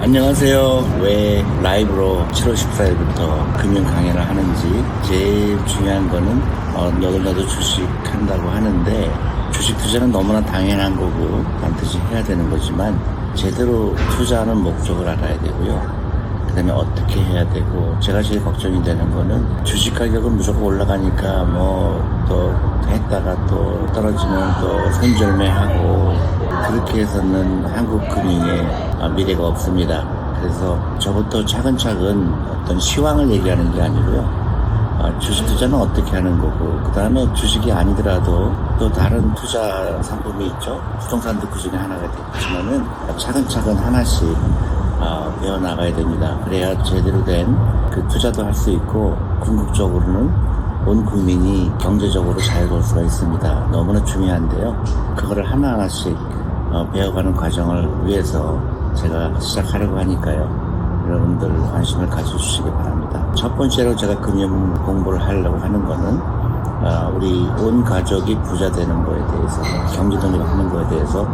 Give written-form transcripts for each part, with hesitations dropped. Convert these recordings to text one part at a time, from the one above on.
안녕하세요. 왜 라이브로 7월 14일부터 금융 강연을 하는지 제일 중요한 거는 너도 주식한다고 하는데 주식 투자는 너무나 당연한 거고 반드시 해야 되는 거지만 제대로 투자하는 목적을 알아야 되고요. 그 다음에 어떻게 해야 되고, 제가 제일 걱정이 되는 거는 주식 가격은 무조건 올라가니까 또 했다가 또 떨어지면 또 손절매하고, 그렇게 해서는 한국 금융의 미래가 없습니다. 그래서 저부터 차근차근 어떤 시황을 얘기하는 게 아니고요. 주식 투자는 어떻게 하는 거고, 그 다음에 주식이 아니더라도 또 다른 투자 상품이 있죠. 부동산도 그 중에 하나가 되겠지만은 차근차근 하나씩 배워나가야 됩니다. 그래야 제대로 된 그 투자도 할 수 있고, 궁극적으로는 온 국민이 경제적으로 잘 볼 수가 있습니다. 너무나 중요한데요. 그거를 하나하나씩 배워가는 과정을 위해서 제가 시작하려고 하니까요. 여러분들 관심을 가져주시기 바랍니다. 첫 번째로 제가 금융 공부를 하려고 하는 거는 우리 온 가족이 부자 되는 거에 대해서, 경제 독립하는 거에 대해서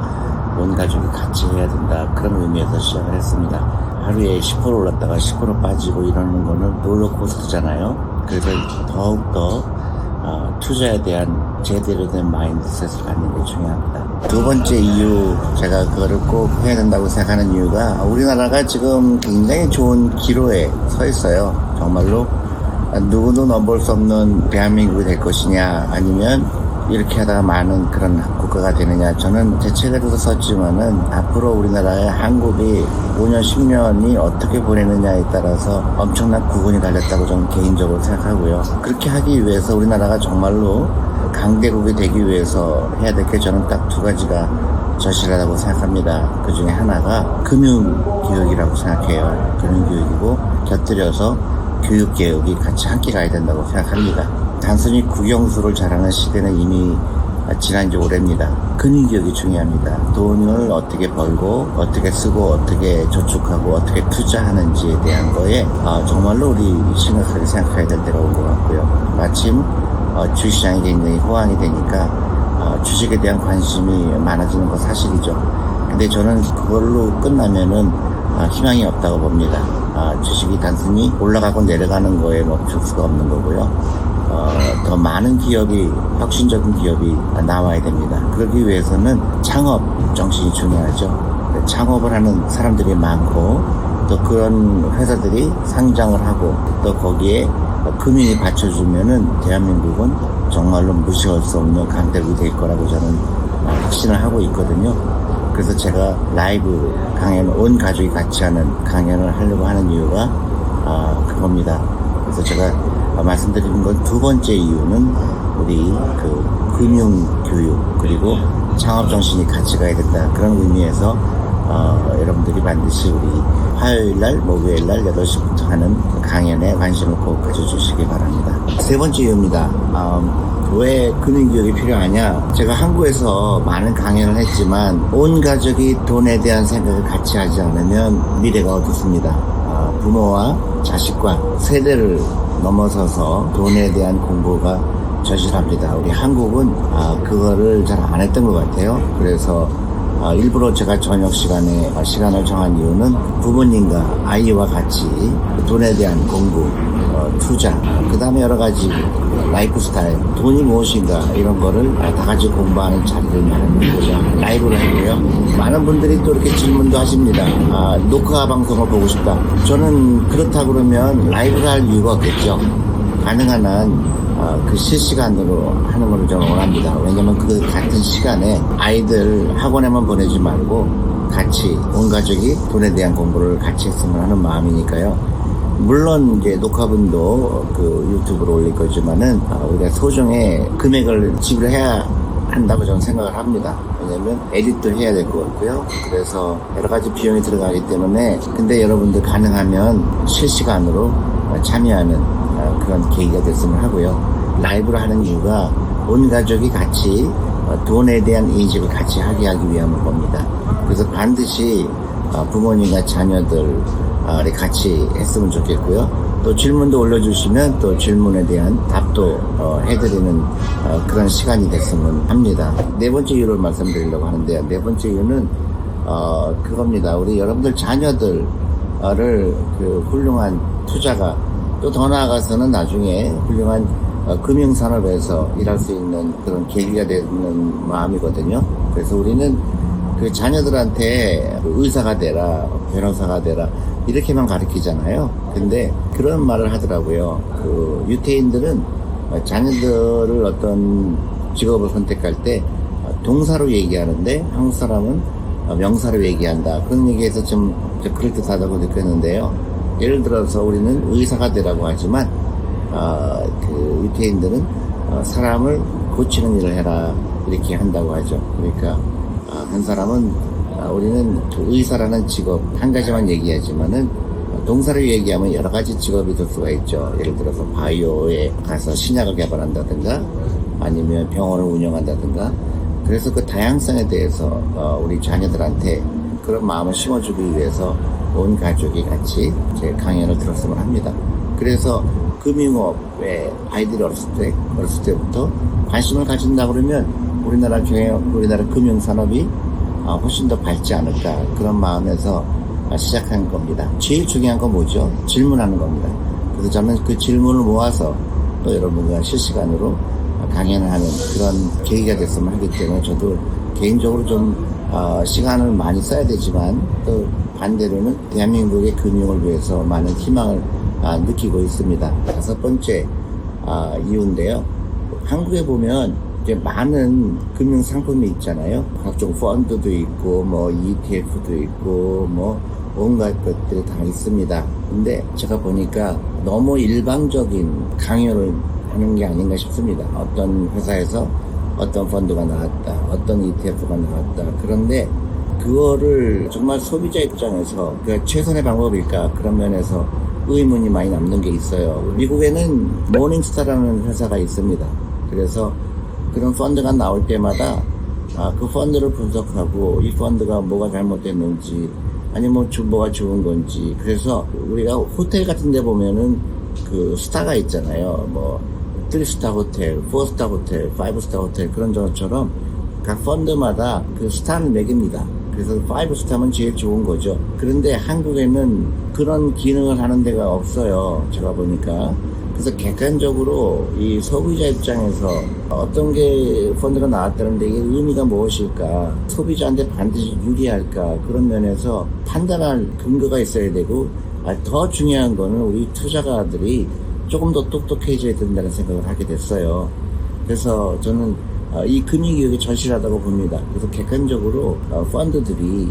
온 가족이 같이 해야 된다, 그런 의미에서 시작을 했습니다. 하루에 10% 올랐다가 10% 빠지고 이러는 거는 롤러코스터잖아요. 그래서 더욱더 투자에 대한 제대로 된 마인드셋을 갖는 게 중요합니다. 두 번째 이유, 제가 그거를 꼭 해야 된다고 생각하는 이유가, 우리나라가 지금 굉장히 좋은 기로에 서 있어요. 정말로 누구도 넘볼 수 없는 대한민국이 될 것이냐, 아니면 이렇게 하다가 많은 그런 국가가 되느냐. 저는 제 책에도 썼지만은 앞으로 우리나라의 한국이 5년, 10년이 어떻게 보내느냐에 따라서 엄청난 구분이 달렸다고 저는 개인적으로 생각하고요. 그렇게 하기 위해서 우리나라가 정말로 강대국이 되기 위해서 해야 될 게 저는 딱 두 가지가 절실하다고 생각합니다. 그 중에 하나가 금융교육이라고 생각해요. 금융교육이고, 곁들여서 교육개혁이 같이 함께 가야 된다고 생각합니다. 단순히 국영수를 잘하는 시대는 이미 지난 지 오래입니다. 금융교육이 중요합니다. 돈을 어떻게 벌고, 어떻게 쓰고, 어떻게 저축하고, 어떻게 투자하는지에 대한 거에 정말로 우리 심각하게 생각해야 될 때가 온 것 같고요. 마침 주식시장이 굉장히 호황이 되니까 주식에 대한 관심이 많아지는 건 사실이죠. 근데 저는 그걸로 끝나면은 희망이 없다고 봅니다. 주식이 단순히 올라가고 내려가는 거에 멈출 수가 없는 거고요. 더 많은 기업이, 혁신적인 기업이 나와야 됩니다. 그러기 위해서는 창업 정신이 중요하죠. 창업을 하는 사람들이 많고, 또 그런 회사들이 상장을 하고, 또 거기에 금융이 받쳐주면은 대한민국은 정말로 무시할 수 없는 강대국이 될 거라고 저는 확신을 하고 있거든요. 그래서 제가 라이브 강연, 온 가족이 같이 하는 강연을 하려고 하는 이유가 그겁니다. 그래서 제가 말씀드리는 건 두 번째 이유는 우리 그 금융교육, 그리고 창업정신이 같이 가야 된다, 그런 의미에서 여러분들이 반드시 우리 화요일날, 목요일날 8시부터 하는 강연에 관심을 꼭 가져주시기 바랍니다. 세 번째 이유입니다. 왜 금융교육이 필요하냐? 제가 한국에서 많은 강연을 했지만 온 가족이 돈에 대한 생각을 같이 하지 않으면 미래가 어둡습니다. 부모와 자식과 세대를 넘어서서 돈에 대한 공부가 절실합니다. 우리 한국은 그거를 잘 안 했던 것 같아요. 그래서 일부러 제가 저녁 시간을 정한 이유는 부모님과 아이와 같이 돈에 대한 공부, 투자, 그 다음에 여러 가지 라이프 스타일, 돈이 무엇인가, 이런 거를 다 같이 공부하는 자리를 마련하는 거죠. 라이브를 하고요. 많은 분들이 또 이렇게 질문도 하십니다. 녹화 방송을 보고 싶다. 저는 그렇다 그러면 라이브를 할 이유가 없겠죠. 가능한 한 그 실시간으로 하는 걸 저는 원합니다. 왜냐면 그 같은 시간에 아이들 학원에만 보내지 말고 같이 온 가족이 돈에 대한 공부를 같이 했으면 하는 마음이니까요. 물론 이제 녹화분도 그 유튜브로 올릴 거지만은 우리가 소정의 금액을 지불해야 한다고 저는 생각을 합니다. 왜냐면 에디트도 해야 될 것 같고요. 그래서 여러 가지 비용이 들어가기 때문에, 근데 여러분들 가능하면 실시간으로 참여하는 그런 계기가 됐으면 하고요. 라이브를 하는 이유가 온 가족이 같이 돈에 대한 인식을 같이 하게 하기 위함을 봅니다. 그래서 반드시 부모님과 자녀들 같이 했으면 좋겠고요. 또 질문도 올려주시면 또 질문에 대한 답도 해드리는 그런 시간이 됐으면 합니다. 네 번째 이유를 말씀드리려고 하는데요. 네 번째 이유는 그겁니다. 우리 여러분들 자녀들을 그 훌륭한 투자가 또 더 나아가서는 나중에 훌륭한 금융산업에서 일할 수 있는 그런 계기가 되는 마음이거든요. 그래서 우리는 그 자녀들한테 의사가 되라, 변호사가 되라, 이렇게만 가르치잖아요. 근데 그런 말을 하더라고요. 그 유태인들은 자녀들을 어떤 직업을 선택할 때 동사로 얘기하는데 한국 사람은 명사로 얘기한다. 그런 얘기에서 좀 그럴듯하다고 느꼈는데요. 예를 들어서 우리는 의사가 되라고 하지만 그 유태인들은 사람을 고치는 일을 해라 이렇게 한다고 하죠. 그러니까 한 사람은 우리는 그 의사라는 직업 한 가지만 얘기하지만은 동사로 얘기하면 여러 가지 직업이 될 수가 있죠. 예를 들어서 바이오에 가서 신약을 개발한다든가 아니면 병원을 운영한다든가. 그래서 그 다양성에 대해서 우리 자녀들한테 그런 마음을 심어주기 위해서 온 가족이 같이 제 강연을 들었으면 합니다. 그래서 금융업에 아이들이 어렸을 때부터 관심을 가진다 그러면 우리나라 금융산업이 훨씬 더 밝지 않을까 그런 마음에서 시작한 겁니다. 제일 중요한 건 뭐죠? 질문하는 겁니다. 그래서 저는 그 질문을 모아서 또 여러분과 실시간으로 강연을 하는 그런 계기가 됐으면 하기 때문에 저도 개인적으로 좀 시간을 많이 써야 되지만 또 반대로는 대한민국의 금융을 위해서 많은 희망을 느끼고 있습니다. 5번째 이유인데요. 한국에 보면 이제 많은 금융 상품이 있잖아요. 각종 펀드도 있고 뭐 ETF도 있고 뭐 온갖 것들이 다 있습니다. 근데 제가 보니까 너무 일방적인 강요를 하는 게 아닌가 싶습니다. 어떤 회사에서 어떤 펀드가 나왔다, 어떤 ETF가 나왔다. 그런데 그거를 정말 소비자 입장에서 그 최선의 방법일까 그런 면에서 의문이 많이 남는 게 있어요. 미국에는 모닝스타라는 회사가 있습니다. 그래서 그런 펀드가 나올 때마다 그 펀드를 분석하고 이 펀드가 뭐가 잘못됐는지 아니면 뭐가 좋은 건지. 그래서 우리가 호텔 같은 데 보면은 그 스타가 있잖아요. 뭐 3스타 호텔, 4스타 호텔, 5스타 호텔 그런 것처럼 각 펀드마다 그 스타를 매깁니다. 그래서 5스타면 제일 좋은 거죠. 그런데 한국에는 그런 기능을 하는 데가 없어요. 제가 보니까. 그래서 객관적으로 이 소비자 입장에서 어떤 게 펀드가 나왔다는데 이게 의미가 무엇일까? 소비자한테 반드시 유리할까? 그런 면에서 판단할 근거가 있어야 되고 더 중요한 거는 우리 투자가들이 조금 더 똑똑해져야 된다는 생각을 하게 됐어요. 그래서 저는 이 금융교육이 절실하다고 봅니다. 그래서 객관적으로 펀드들이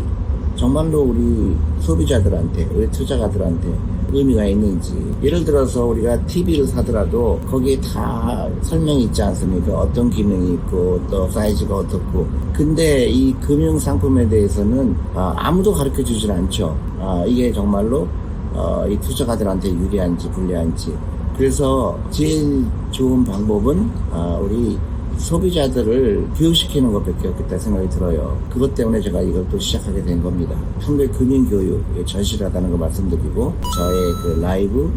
정말로 우리 소비자들한테, 우리 투자가들한테 의미가 있는지. 예를 들어서 우리가 TV를 사더라도 거기에 다 설명이 있지 않습니까? 어떤 기능이 있고 또 사이즈가 어떻고. 근데 이 금융상품에 대해서는 아무도 가르쳐 주질 않죠. 이게 정말로 이 투자가들한테 유리한지 불리한지. 그래서 제일 좋은 방법은 우리 소비자들을 교육시키는 것밖에 없겠다 생각이 들어요. 그것 때문에 제가 이걸 또 시작하게 된 겁니다. 한국의 금융교육에 절실하다는 거 말씀드리고 저의 그 라이브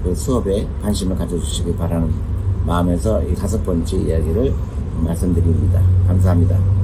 그 수업에 관심을 가져주시기 바라는 마음에서 이 5번째 이야기를 말씀드립니다. 감사합니다.